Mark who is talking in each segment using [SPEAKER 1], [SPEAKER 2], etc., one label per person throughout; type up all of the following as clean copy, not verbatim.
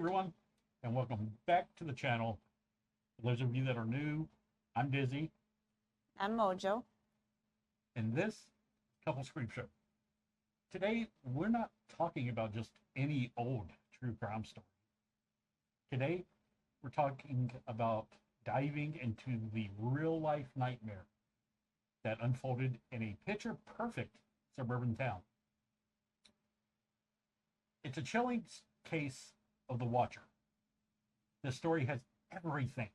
[SPEAKER 1] everyone, and welcome back to the channel. For those of you that are new, I'm Dizzy,
[SPEAKER 2] I'm Mojo.
[SPEAKER 1] and this Couple Scream Show. Today, we're not talking about just any old true crime story. Today, we're talking about diving into the real-life nightmare that unfolded in a picture-perfect suburban town. It's a chilling case of the Watcher. This story has everything.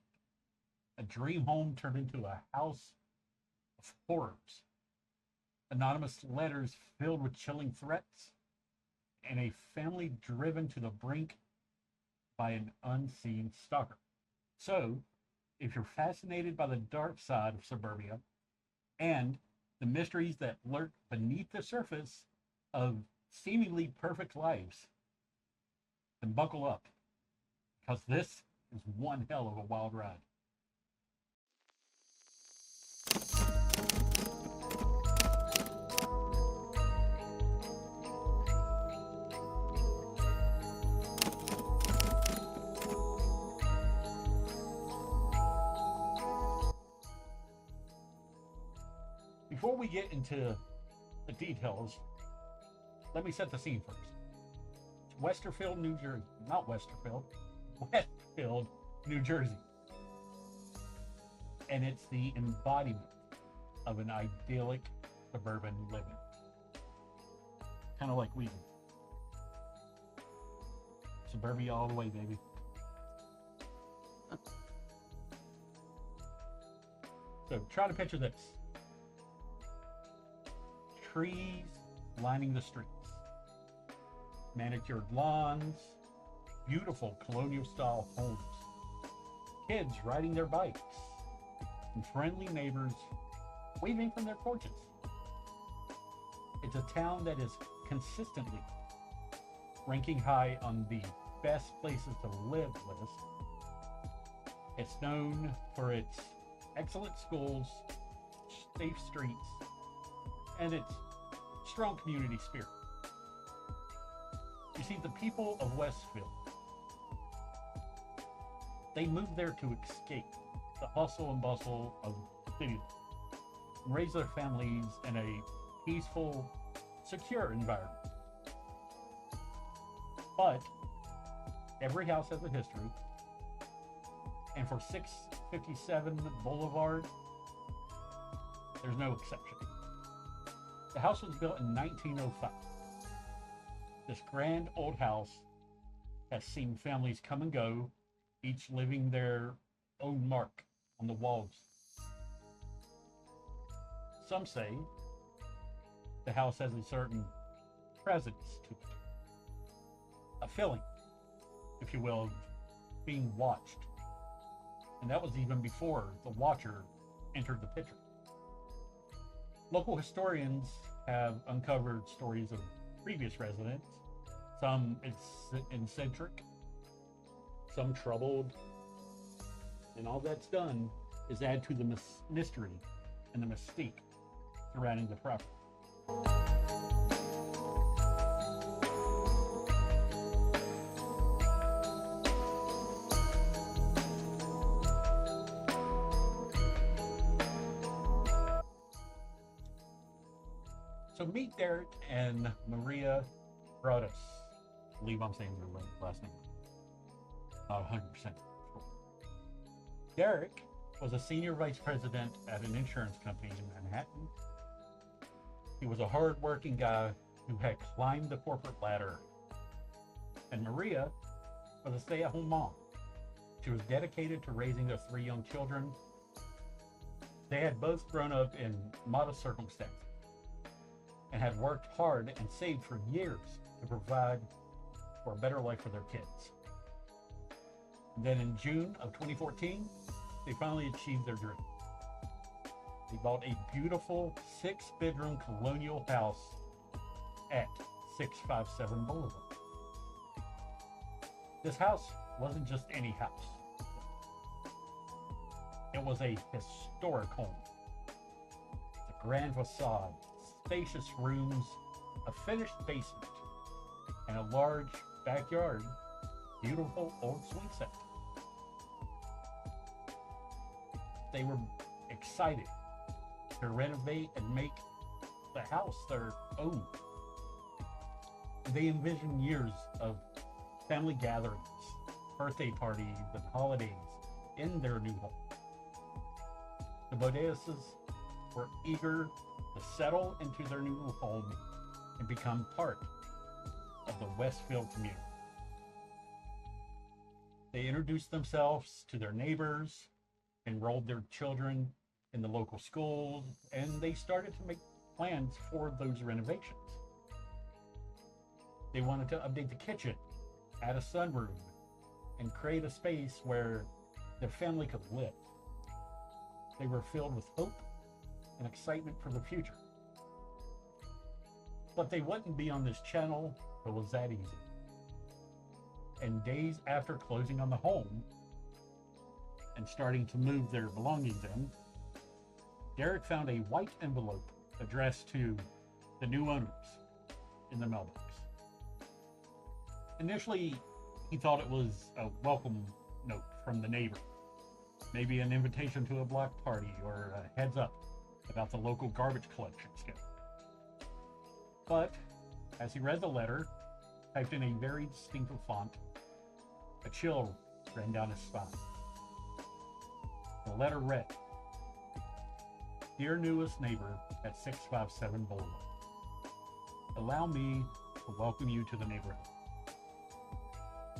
[SPEAKER 1] A dream home turned into a house of horrors. Anonymous letters filled with chilling threats. And a family driven to the brink by an unseen stalker. So, if you're fascinated by the dark side of suburbia and the mysteries that lurk beneath the surface of seemingly perfect lives, then buckle up, because this is one hell of a wild ride. Before we get into the details, let me set the scene first. It's Westerfield, New Jersey. Not Westerfield. Westfield, New Jersey. And it's the embodiment of an idyllic suburban living. Kind of like we do. Suburbia all the way, baby. So try to picture this. Trees lining the streets. Manicured lawns. Beautiful colonial-style homes. Kids riding their bikes. And friendly neighbors waving from their porches. It's a town that is consistently ranking high on the best places to live list. It's known for its excellent schools, safe streets, and its strong community spirit. You see, the people of Westfield, they moved there to escape the hustle and bustle of city life and raise their families in a peaceful, secure environment. But every house has a history, and for 657 Boulevard, there's no exception. The house was built in 1905. This grand old house has seen families come and go, each leaving their own mark on the walls. Some say the house has a certain presence to it, a feeling, if you will, of being watched. And that was even before the Watcher entered the picture. Local historians have uncovered stories of previous residents, some eccentric, some troubled, and all that's done is add to the mystery and the mystique surrounding the property. So meet Derek and Maria Broaddus. I believe I'm saying their last name. Not 100% sure. Derek was a senior vice president at an insurance company in Manhattan. He was a hard-working guy who had climbed the corporate ladder. And Maria was a stay-at-home mom. She was dedicated to raising their 3 young children. They had both grown up in modest circumstances and had worked hard and saved for years to provide for a better life for their kids. And then in June of 2014, they finally achieved their dream. They bought a beautiful 6-bedroom colonial house at 657 Boulevard. This house wasn't just any house. It was a historic home. The grand facade, spacious rooms, a finished basement, and a large backyard beautiful old swing set. They were excited to renovate and make the house their own. They envisioned years of family gatherings, birthday parties, and holidays in their new home. The Bodeases were eager to settle into their new home and become part of the Westfield community. They introduced themselves to their neighbors, enrolled their children in the local schools, and they started to make plans for those renovations. They wanted to update the kitchen, add a sunroom, and create a space where their family could live. They were filled with hope and excitement for the future. But they wouldn't be on this channel if it was that easy. And days after closing on the home and starting to move their belongings in, Derek found a white envelope addressed to the new owners in the mailbox. Initially, he thought it was a welcome note from the neighbor, maybe an invitation to a block party or a heads up about the local garbage collection schedule. But as he read the letter, typed in a very distinctive font, a chill ran down his spine. The letter read, "Dear newest neighbor at 657 Boulevard, allow me to welcome you to the neighborhood.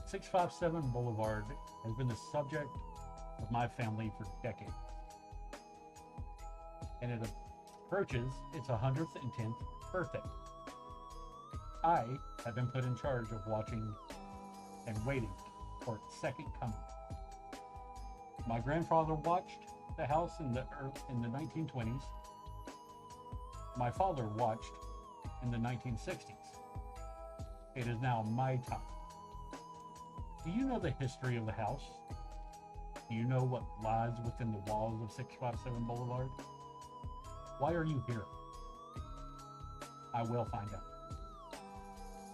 [SPEAKER 1] 657 Boulevard has been the subject of my family for decades, and it approaches its 110th birthday. I have been put in charge of watching and waiting for its second coming. My grandfather watched the house in the 1920s. My father watched in the 1960s. It is now my time. Do you know the history of the house? Do you know what lies within the walls of 657 Boulevard? Why are you here? I will find out.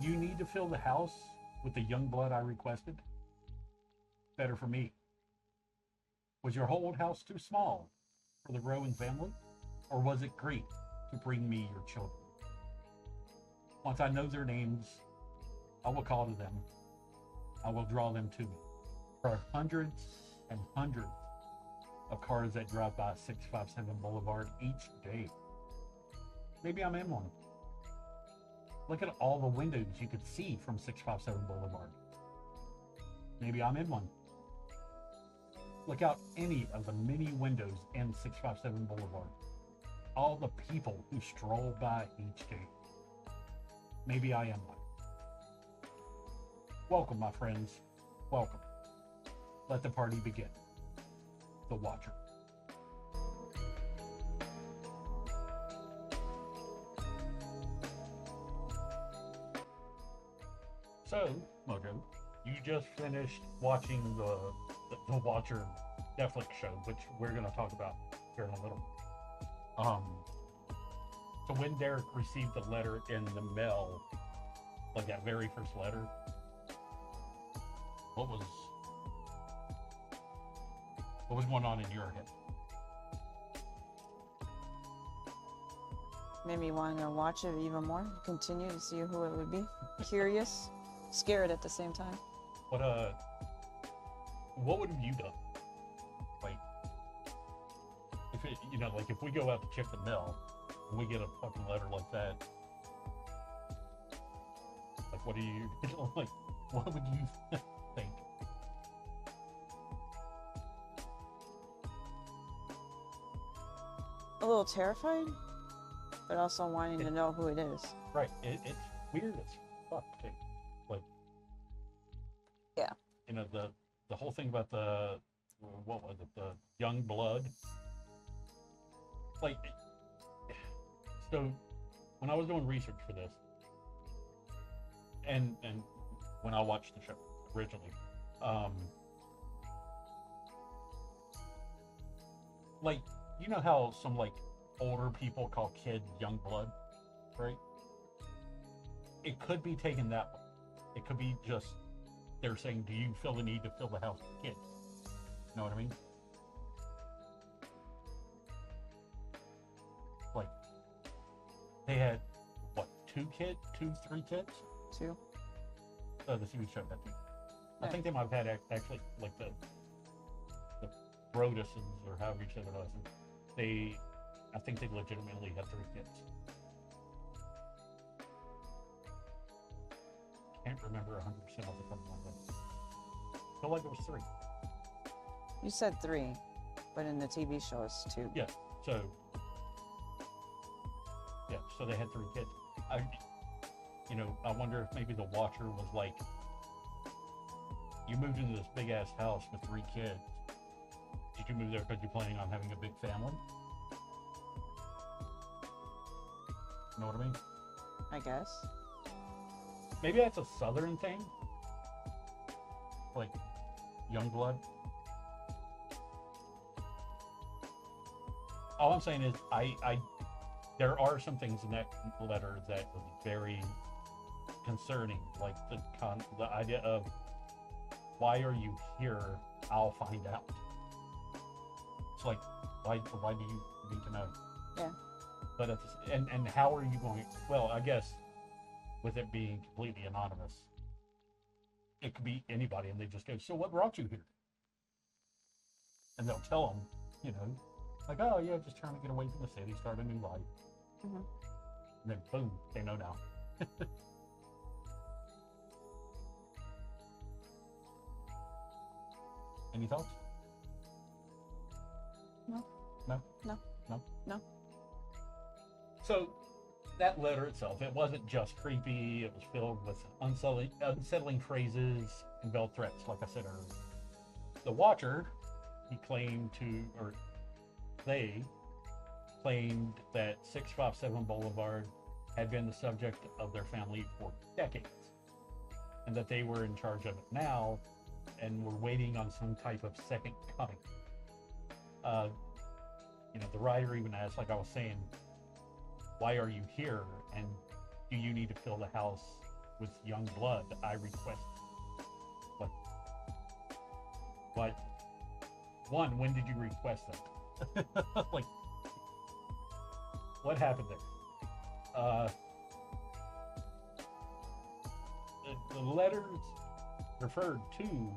[SPEAKER 1] You need to fill the house with the young blood I requested? Better for me. Was your old house too small for the growing family? Or was it great to bring me your children? Once I know their names, I will call to them. I will draw them to me. There are hundreds and hundreds of cars that drive by 657 Boulevard each day. Maybe I'm in one. Look at all the windows you could see from 657 Boulevard. Maybe I'm in one. Look out any of the many windows in 657 Boulevard. All the people who stroll by each day. Maybe I am one. Welcome, my friends. Welcome. Let the party begin. The Watcher. So, Mojo, you just finished watching the Watcher Netflix show, which we're going to talk about here in a little. So when Derek received the letter in the mail, like that very first letter, what was going on in your head?
[SPEAKER 2] Made me want to watch it even more, continue to see who it would be. Curious, scared at the same time.
[SPEAKER 1] What would have you done? Like, if it, like if we go out to check the mail and we get a fucking letter like that, like what do you like? What would you think?
[SPEAKER 2] A little terrified, but also wanting to know who it is.
[SPEAKER 1] Right. It's weird as fuck too. Like,
[SPEAKER 2] yeah.
[SPEAKER 1] The whole thing about what was it? The young blood. Like, so when I was doing research for this, and when I watched the show originally, like, you know how some like older people call kids young blood, right? It could be taken that way. It could be just they're saying, do you feel the need to fill the house with kids? You know what I mean? Like, they had, what, 3 kids?
[SPEAKER 2] 2.
[SPEAKER 1] The TV show, I think. I
[SPEAKER 2] Yeah.
[SPEAKER 1] think they might have had actually, like, the Brodusons, or however you say their last name. I think they legitimately had 3 kids. Can't remember 100% off the top of my head. Feel like it was 3.
[SPEAKER 2] You said 3, but in the TV show it's 2.
[SPEAKER 1] Yeah. So they had 3 kids. I wonder if maybe the Watcher was like, you moved into this big ass house with 3 kids. Did you move there because you're planning on having a big family? You know what I mean?
[SPEAKER 2] I guess.
[SPEAKER 1] Maybe that's a Southern thing, like young blood. All I'm saying is, there are some things in that letter that was very concerning, like the idea of, why are you here? I'll find out. It's like, why do you need to know?
[SPEAKER 2] Yeah.
[SPEAKER 1] But and how are you going? Well, I guess with it being completely anonymous, it could be anybody, and they just go, so what brought you here? And they'll tell them, like, oh yeah, just trying to get away from the city, start a new life.
[SPEAKER 2] Mm-hmm.
[SPEAKER 1] And then boom, they know now. Any thoughts?
[SPEAKER 2] No.
[SPEAKER 1] No?
[SPEAKER 2] No.
[SPEAKER 1] No?
[SPEAKER 2] No.
[SPEAKER 1] So, that letter itself, it wasn't just creepy, it was filled with unsettling phrases and veiled threats, like I said earlier. The Watcher, they claimed that 657 Boulevard had been the subject of their family for decades, and that they were in charge of it now and were waiting on some type of second coming. The writer even asked, like I was saying, why are you here, and do you need to fill the house with young blood? I request. But one, when did you request that? Like, what happened there? The letters referred to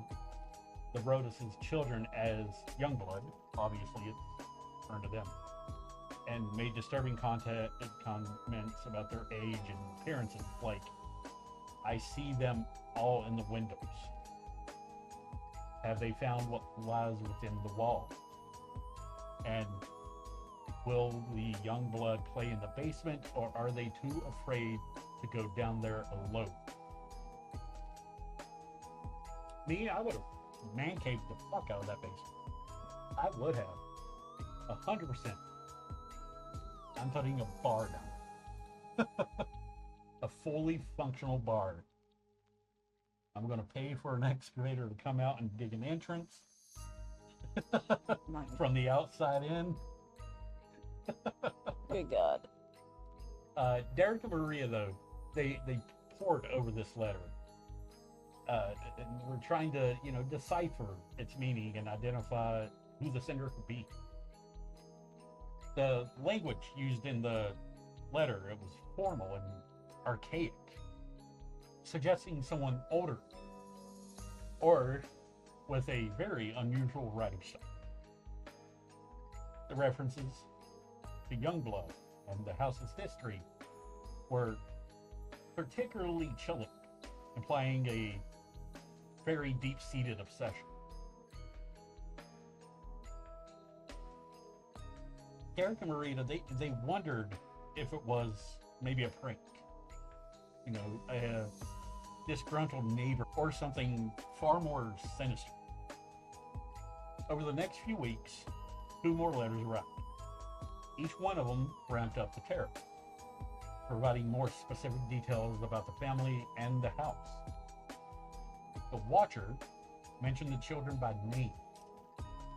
[SPEAKER 1] the Brodus's children as young blood. Obviously, it's turned to them, and made disturbing comments about their age and appearances, like, I see them all in the windows. Have they found what lies within the wall? And will the young blood play in the basement, or are they too afraid to go down there alone? Me, I would have man-caved the fuck out of that basement. I would have. 100%. I'm putting a bar down. A fully functional bar. I'm going to pay for an excavator to come out and dig an entrance from the outside in.
[SPEAKER 2] Good God.
[SPEAKER 1] Derek and Maria, though, they pored over this letter. And we're trying to, decipher its meaning and identify who the sender could be. The language used in the letter, it was formal and archaic, suggesting someone older, or with a very unusual writing style. The references to Youngblood and the house's history were particularly chilling, implying a very deep-seated obsession. Derek and Marita, they wondered if it was maybe a prank, a disgruntled neighbor, or something far more sinister. Over the next few weeks, 2 more letters arrived. Each one of them ramped up the terror, providing more specific details about the family and the house. The Watcher mentioned the children by name,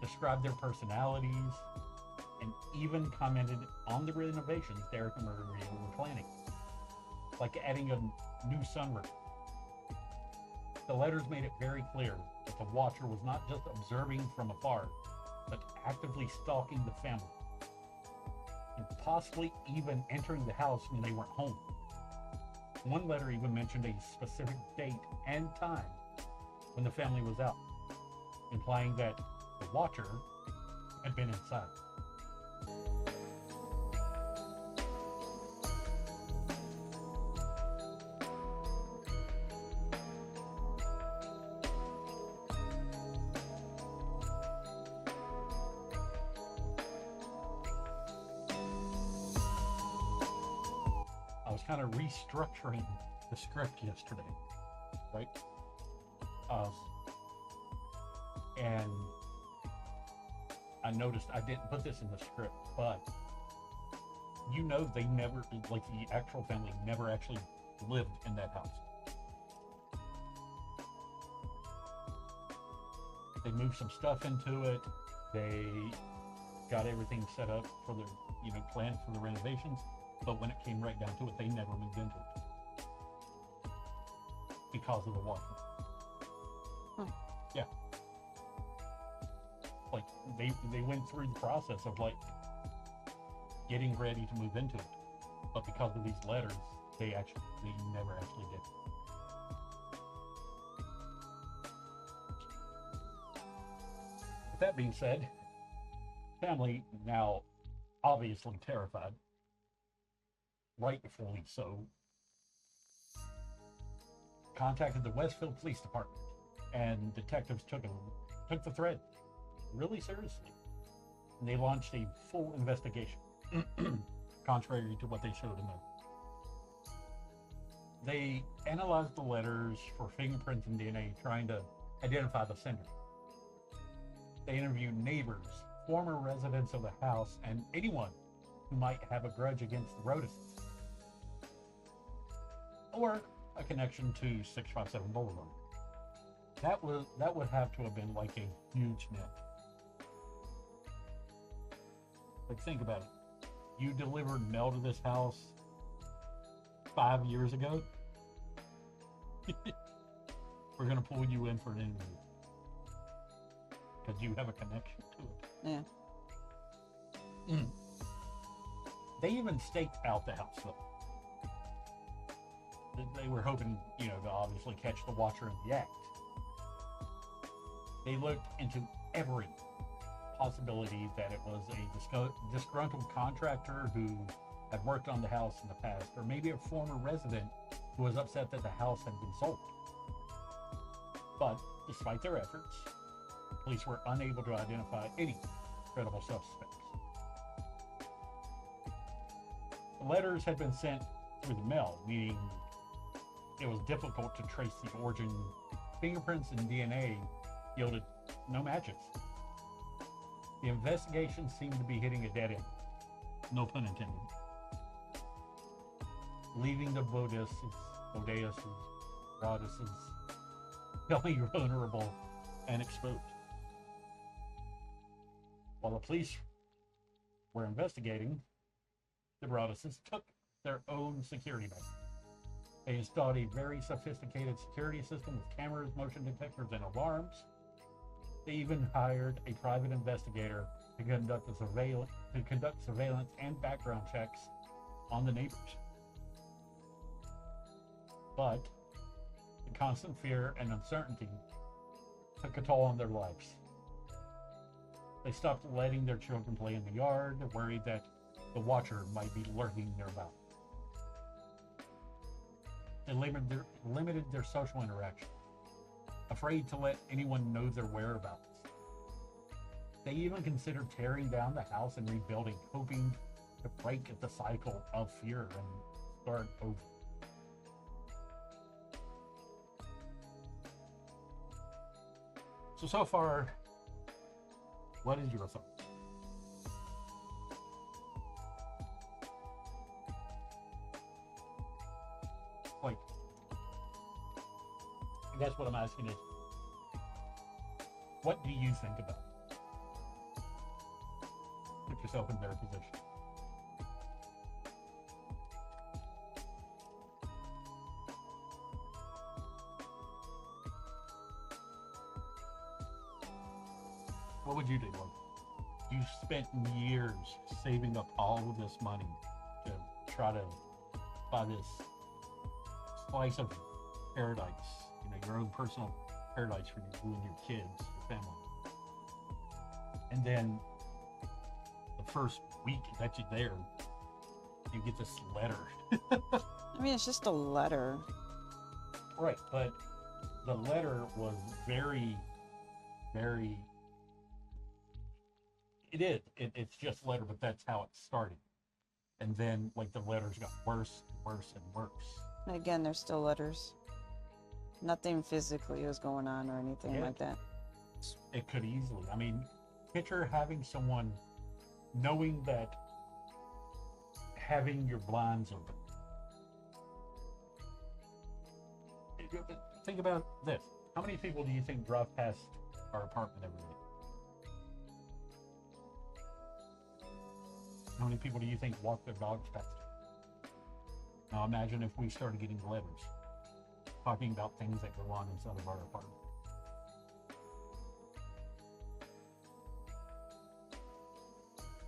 [SPEAKER 1] described their personalities, and even commented on the renovations Derek and Maria were planning, like adding a new sunroom. The letters made it very clear that the watcher was not just observing from afar, but actively stalking the family, and possibly even entering the house when they weren't home. One letter even mentioned a specific date and time when the family was out, implying that the watcher had been inside. I was kind of restructuring the script yesterday, right? And I noticed I didn't put this in the script, but they never, like the actual family never actually lived in that house. They moved some stuff into it. They got everything set up for the, planned for the renovations. But when it came right down to it, they never moved into it because of the water. Yeah. Like they went through the process of like getting ready to move into it, but because of these letters, they never actually did. With that being said, family now obviously terrified, rightfully so, contacted the Westfield Police Department, and detectives took the threat really seriously. And they launched a full investigation, contrary to what they showed in there. They analyzed the letters for fingerprints and DNA, trying to identify the sender. They interviewed neighbors, former residents of the house, and anyone who might have a grudge against the Rotises, or a connection to 657 Boulevard. That would have to have been like a huge net. Like, think about it. You delivered mail to this house 5 years ago. We're gonna pull you in for an interview because you have a connection to it.
[SPEAKER 2] Yeah.
[SPEAKER 1] They even staked out the house, though. They were hoping, to obviously catch the watcher in the act. They looked into every possibility that it was a disgruntled contractor who had worked on the house in the past, or maybe a former resident who was upset that the house had been sold. But despite their efforts, police were unable to identify any credible suspects. The letters had been sent through the mail, meaning it was difficult to trace the origin. Fingerprints and DNA yielded no matches. The investigation seemed to be hitting a dead end, no pun intended, leaving the Bodeases, Rotises, feeling vulnerable and exposed. While the police were investigating, the Rotises took their own security measures. They installed a very sophisticated security system with cameras, motion detectors, and alarms. They even hired a private investigator to conduct surveillance and background checks on the neighbors. But the constant fear and uncertainty took a toll on their lives. They stopped letting their children play in the yard, worried that the watcher might be lurking nearby. They limited their social interaction, afraid to let anyone know their whereabouts. They even considered tearing down the house and rebuilding, hoping to break the cycle of fear and start over. So far, what is your thought? Like, I guess what I'm asking is, what do you think about it? Put yourself in their position. What would you do? Like, you spent years saving up all of this money to try to buy this slice of paradise, your own personal paradise for you and your kids, your family. And then the first week that you're there, you get this letter.
[SPEAKER 2] I mean, it's just a letter.
[SPEAKER 1] Right, but the letter was very, very. It's just a letter, but that's how it started. And then, like, the letters got worse and worse and worse.
[SPEAKER 2] And again, they're still letters. Nothing physically is going on or anything like that.
[SPEAKER 1] It could easily. I mean, picture having someone knowing that having your blinds open. Think about this. How many people do you think drive past our apartment every day? How many people do you think walk their dogs past it? Now imagine if we started getting letters talking about things that go on inside of our apartment.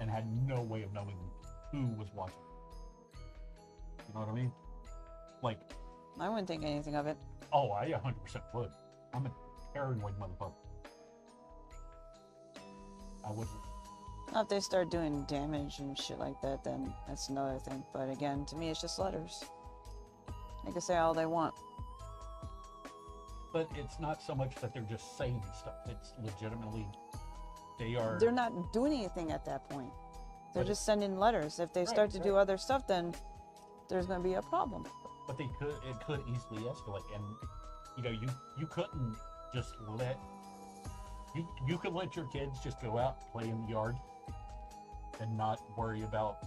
[SPEAKER 1] And had no way of knowing who was watching. You know what I mean? Like,
[SPEAKER 2] I wouldn't think anything of it.
[SPEAKER 1] oh, I 100% would. I'm a paranoid motherfucker. I wouldn't.
[SPEAKER 2] Now, if they start doing damage and shit like that, then that's another thing. But again, to me, it's just letters. They can say all they want.
[SPEAKER 1] But it's not so much that they're just saying stuff. It's legitimately,
[SPEAKER 2] They're not doing anything at that point. They're just sending letters. If they start to do other stuff, then there's going to be a problem.
[SPEAKER 1] But it could easily escalate. And, you couldn't just let, you could let your kids just go out, play in the yard, and not worry about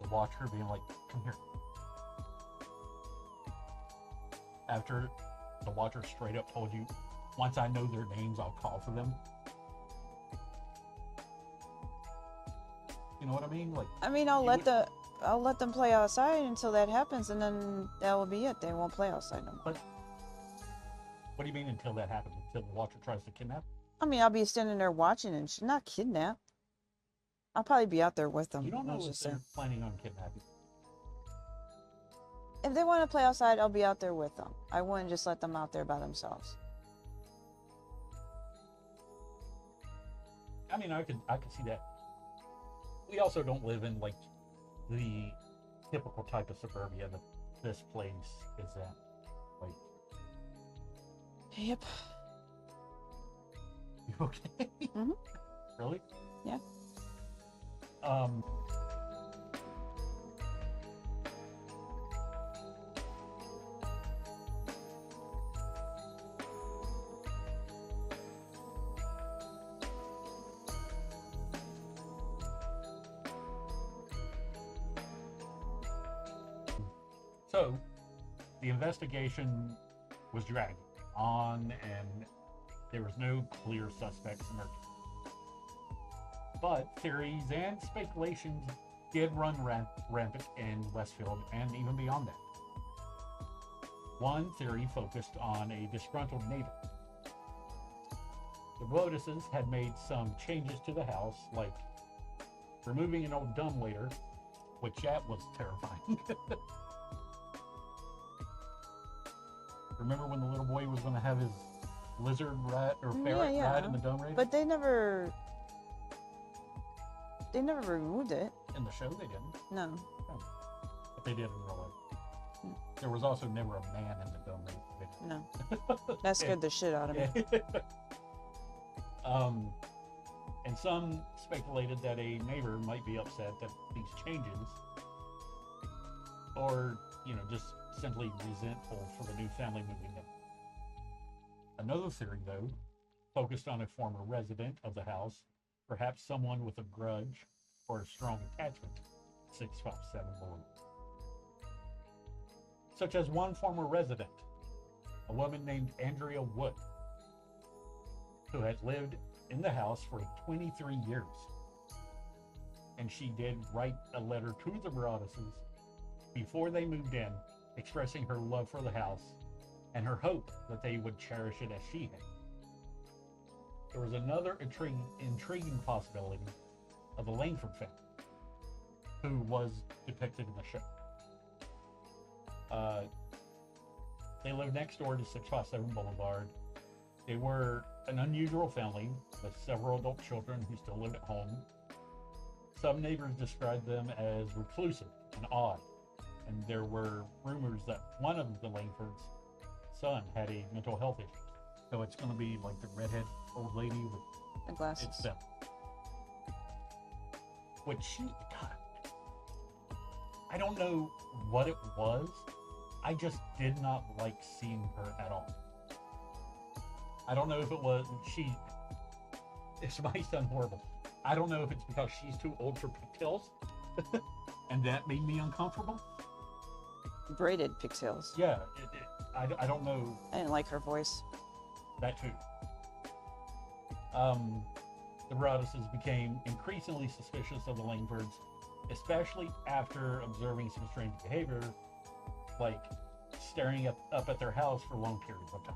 [SPEAKER 1] the watcher being like, come here. After the watcher straight up told you, once I know their names, I'll call for them. You know what I mean? Like,
[SPEAKER 2] I mean, I'll let them play outside until that happens, and then that will be it. They won't play outside no more.
[SPEAKER 1] But what do you mean until that happens? Until the watcher tries to kidnap?
[SPEAKER 2] I mean, I'll be standing there watching and not kidnap. I'll probably be out there with them.
[SPEAKER 1] You don't know if they're planning on kidnapping.
[SPEAKER 2] If they want to play outside, I'll be out there with them. I wouldn't just let them out there by themselves.
[SPEAKER 1] I mean, I could see that. We also don't live in like the typical type of suburbia that this place is at. Like,
[SPEAKER 2] yep.
[SPEAKER 1] you okay?
[SPEAKER 2] Mm-hmm.
[SPEAKER 1] Really?
[SPEAKER 2] Yeah.
[SPEAKER 1] So, the investigation was dragging on, and there was no clear suspects emerging. But theories and speculations did run rampant in Westfield and even beyond that. One theory focused on a disgruntled neighbor. The Wotuses had made some changes to the house, like removing an old dumbwaiter, which that was terrifying. Remember when the little boy was going to have his lizard rat or ferret ride in the dumbwaiter?
[SPEAKER 2] But they never removed it.
[SPEAKER 1] In the show, they didn't.
[SPEAKER 2] No.
[SPEAKER 1] But they did in real life. There was also never a man in the dumbwaiter.
[SPEAKER 2] No. That scared the shit out of me.
[SPEAKER 1] And some speculated that a neighbor might be upset that these changes, or, just simply resentful for the new family moving in. Another theory, though, focused on a former resident of the house, perhaps someone with a grudge or a strong attachment to 657 Boulevard. Such as one former resident, a woman named Andrea Wood, who had lived in the house for 23 years. And she did write a letter to the Broaddus's before they moved in, expressing her love for the house and her hope that they would cherish it as she had. there was another intriguing possibility of the Langford family, who was depicted in the show. They lived next door to 657 Boulevard. They were an unusual family with several adult children who still lived at home. Some neighbors described them as reclusive and odd, and there were rumors that one of the Langford's son had a mental health issue. So it's going to be like the redhead old lady with
[SPEAKER 2] The glasses.
[SPEAKER 1] it's them. Which God, I don't know what it was. I just did not like seeing her at all. I don't know if it was this might sound horrible. I don't know if it's because she's too old for pigtails and that made me uncomfortable.
[SPEAKER 2] Braided pigtails.
[SPEAKER 1] Yeah, I don't know.
[SPEAKER 2] I didn't like her voice.
[SPEAKER 1] That too. The Broadduses became increasingly suspicious of the Langfords, especially after observing some strange behavior, like staring up at their house for long periods of time.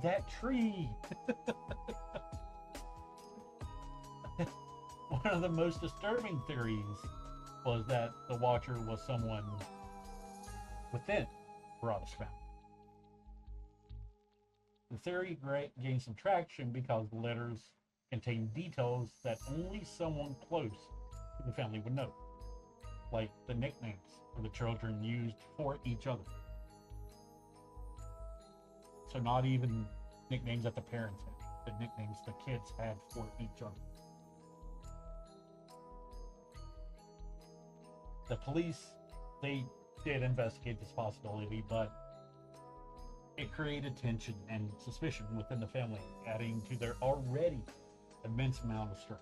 [SPEAKER 1] That tree! One of the most disturbing theories was that the Watcher was someone within Broaddus family. The theory gained some traction because the letters contained details that only someone close to the family would know, like the nicknames the children used for each other. So not even nicknames that the parents had, but nicknames the kids had for each other. The police, they did investigate this possibility, but it created tension and suspicion within the family, adding to their already immense amount of stress.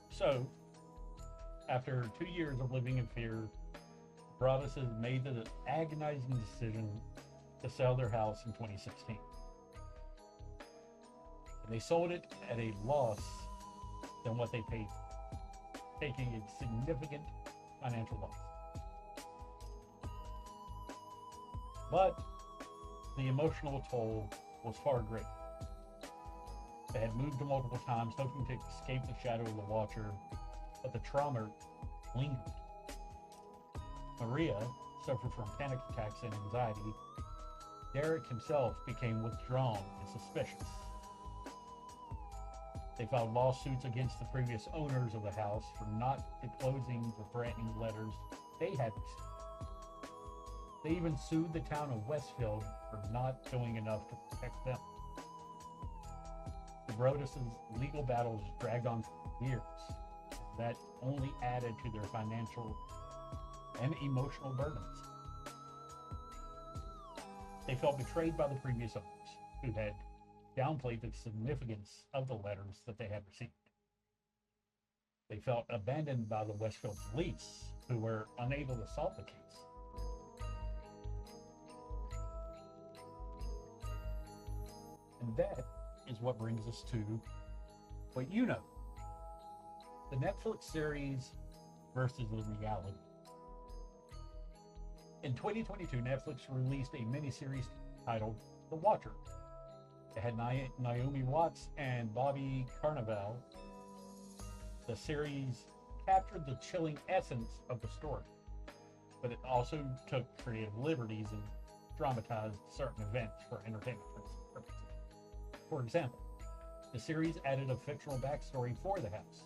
[SPEAKER 1] So, after 2 years of living in fear, Broadduses made the agonizing decision to sell their house in 2016. And they sold it at a loss than what they paid, taking a significant financial loss. But the emotional toll was far greater. They had moved multiple times, hoping to escape the shadow of the Watcher, but the trauma lingered. Maria suffered from panic attacks and anxiety. Derek himself became withdrawn and suspicious. They filed lawsuits against the previous owners of the house for not disclosing the threatening letters they had received. They even sued the town of Westfield for not doing enough to protect them. The Broadduses' legal battles dragged on for years. That only added to their financial and emotional burdens. They felt betrayed by the previous owners, who had downplayed the significance of the letters that they had received. They felt abandoned by the Westfield police, who were unable to solve the case. And that is what brings us to what you know. The Netflix series versus the reality. In 2022, Netflix released a miniseries titled The Watcher. It had Naomi Watts and Bobby Cannavale. The series captured the chilling essence of the story, but it also took creative liberties and dramatized certain events for entertainment purposes. For example, the series added a fictional backstory for the house,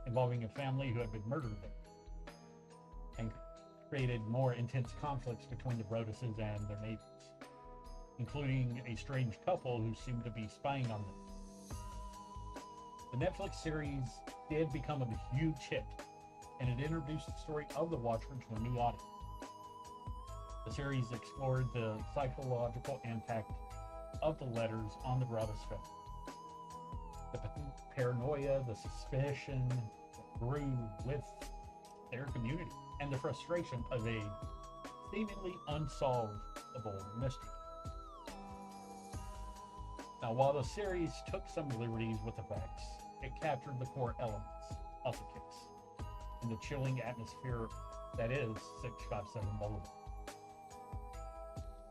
[SPEAKER 1] involving a family who had been murdered there, and created more intense conflicts between the Broadduses and their neighbors, including a strange couple who seemed to be spying on them. The Netflix series did become a huge hit, and it introduced the story of the Watcher to a new audience. The series explored the psychological impact of the letters on the Broaddus family. The paranoia, the suspicion that grew with their community, and the frustration of a seemingly unsolvable mystery. Now, while the series took some liberties with the facts, it captured the core elements, of the case in the chilling atmosphere that is 657 Boulevard.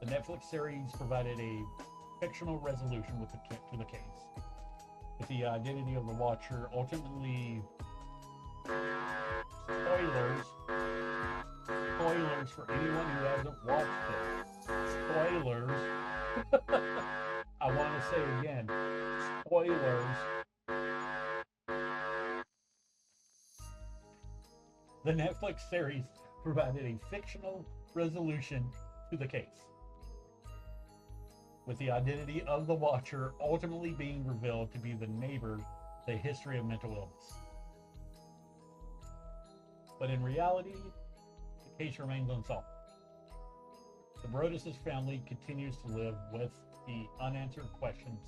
[SPEAKER 1] The Netflix series provided a fictional resolution to the case, with the identity of the watcher ultimately spoilers for anyone who hasn't watched it. Spoilers. I want to say again, spoilers. The Netflix series provided a fictional resolution to the case, with the identity of the watcher ultimately being revealed to be the neighbor with a history of mental illness. But in reality, the case remains unsolved. The Brodus' family continues to live with the unanswered questions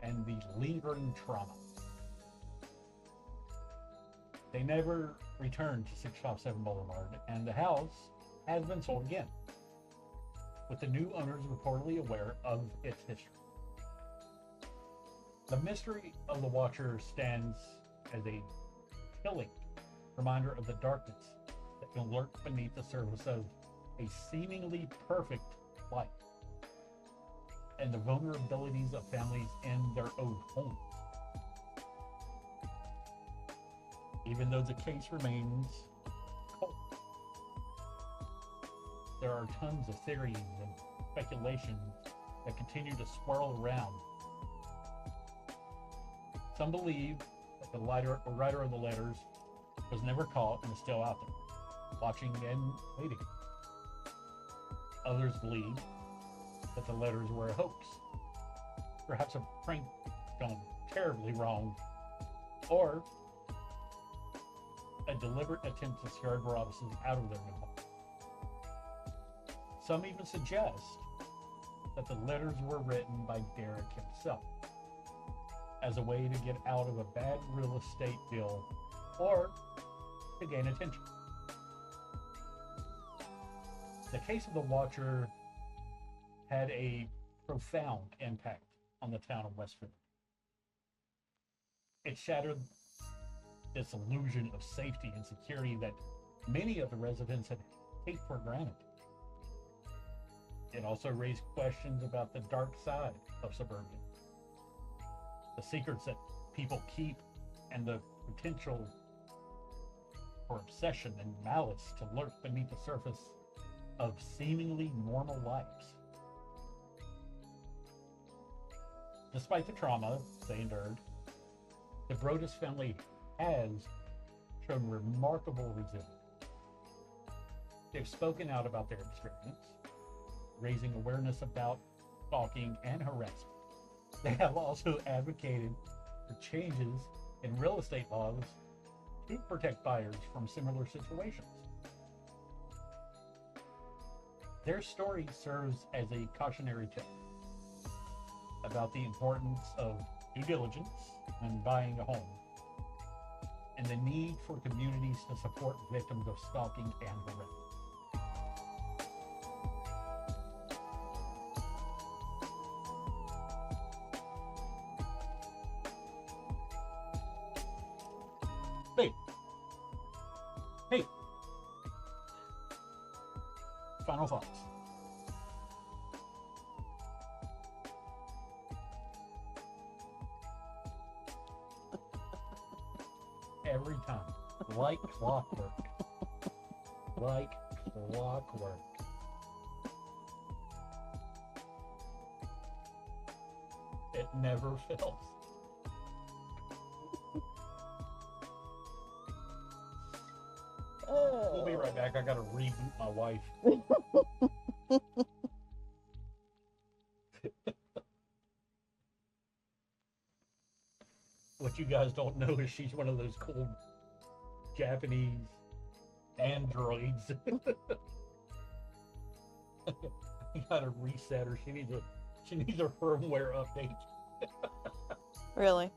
[SPEAKER 1] and the lingering trauma. They never returned to 657 Boulevard, and the house has been sold again, with the new owners reportedly aware of its history. The mystery of the Watcher stands as a chilling reminder of the darkness that can lurk beneath the surface of a seemingly perfect life, and the vulnerabilities of families in their own homes. Even though the case remains cold, there are tons of theories and speculations that continue to swirl around. Some believe that the writer of the letters was never caught and is still out there, watching and waiting. Others believe that the letters were a hoax, perhaps a prank gone terribly wrong, or a deliberate attempt to scare Brodus out of their new home. Some even suggest that the letters were written by Derek himself as a way to get out of a bad real estate deal or to gain attention. The case of the Watcher had a profound impact on the town of Westfield. It shattered this illusion of safety and security that many of the residents had taken for granted. It also raised questions about the dark side of suburbia, the secrets that people keep, and the potential for obsession and malice to lurk beneath the surface of seemingly normal lives. Despite the trauma they endured, the Brodus family has shown remarkable resilience. They've spoken out about their experience, raising awareness about stalking and harassment. They have also advocated for changes in real estate laws to protect buyers from similar situations. Their story serves as a cautionary tale about the importance of due diligence when buying a home, and the need for communities to support victims of stalking and harassment. Hey, final thoughts. Every time, like clockwork. Like clockwork. It never fails. We'll be right back. I gotta reboot my wife. What you guys don't know is she's one of those cool Japanese androids. I gotta reset her. She needs a firmware update.
[SPEAKER 2] Really?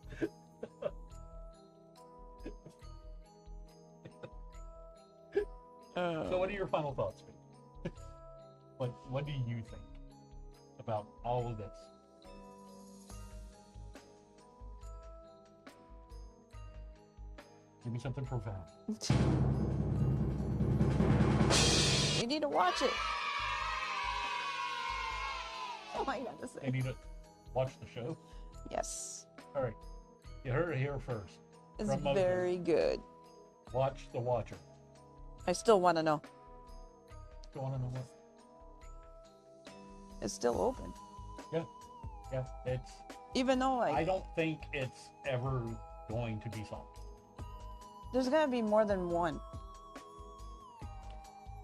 [SPEAKER 1] So what are your final thoughts? What do you think about all of this? Give me something profound.
[SPEAKER 2] You need to watch it. Oh my God, this
[SPEAKER 1] They
[SPEAKER 2] thing.
[SPEAKER 1] need to watch the show.
[SPEAKER 2] Yes.
[SPEAKER 1] All right. You heard it here first.
[SPEAKER 2] It's
[SPEAKER 1] From Moses.
[SPEAKER 2] very good.
[SPEAKER 1] Watch The Watcher.
[SPEAKER 2] I still want to know.
[SPEAKER 1] You want to know what?
[SPEAKER 2] It's still open.
[SPEAKER 1] Yeah. Yeah. It's.
[SPEAKER 2] Even though, like,
[SPEAKER 1] I don't think it's ever going to be solved.
[SPEAKER 2] there's got to be more than one.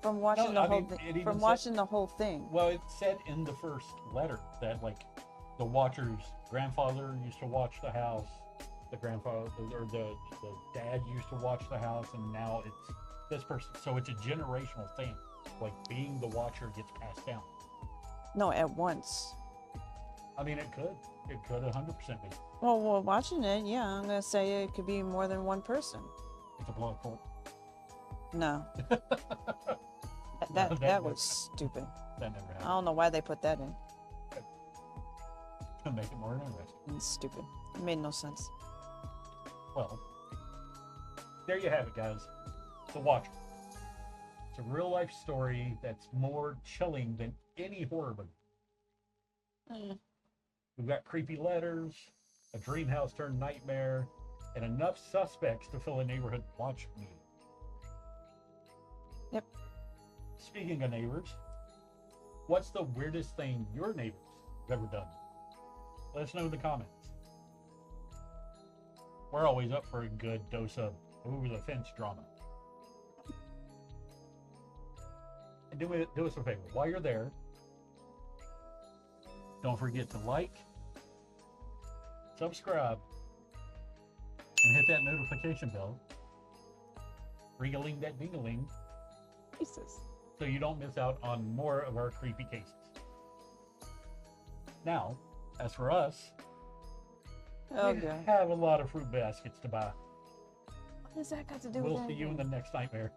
[SPEAKER 2] From watching
[SPEAKER 1] No,
[SPEAKER 2] the whole
[SPEAKER 1] it
[SPEAKER 2] thing.
[SPEAKER 1] even
[SPEAKER 2] From
[SPEAKER 1] said-
[SPEAKER 2] watching the whole thing.
[SPEAKER 1] Well, it said in the first letter that, like, the Watcher's grandfather used to watch the house. The grandfather, or the dad used to watch the house, and now it's this person. So it's a generational thing. Like, being the Watcher gets passed down.
[SPEAKER 2] No, at once.
[SPEAKER 1] I mean, it could. It could 100% be.
[SPEAKER 2] Well, watching it, yeah, I'm gonna say it could be more than one person.
[SPEAKER 1] It's a blood cult.
[SPEAKER 2] No,
[SPEAKER 1] That
[SPEAKER 2] that was stupid.
[SPEAKER 1] That never
[SPEAKER 2] I
[SPEAKER 1] happened.
[SPEAKER 2] don't know why they put that in.
[SPEAKER 1] To make it more interesting.
[SPEAKER 2] It's stupid. It made no sense.
[SPEAKER 1] Well, there you have it, guys. The Watcher. It's a real life story that's more chilling than any horror movie.
[SPEAKER 2] Mm.
[SPEAKER 1] We've got creepy letters, a dream house turned nightmare, and enough suspects to fill a neighborhood watch meeting.
[SPEAKER 2] Yep.
[SPEAKER 1] Speaking of neighbors, what's the weirdest thing your neighbors have ever done? Let us know in the comments. We're always up for a good dose of over the fence drama. And do us a favor. While you're there, don't forget to like, subscribe, and hit that notification bell. Ring-a-ling that ding-a-ling,
[SPEAKER 2] Jesus.
[SPEAKER 1] so you don't miss out on more of our creepy cases. Now, as for us,
[SPEAKER 2] Oh
[SPEAKER 1] we
[SPEAKER 2] God.
[SPEAKER 1] have a lot of fruit baskets to buy.
[SPEAKER 2] What does that got to do with
[SPEAKER 1] We'll see you in
[SPEAKER 2] anything?
[SPEAKER 1] the next nightmare.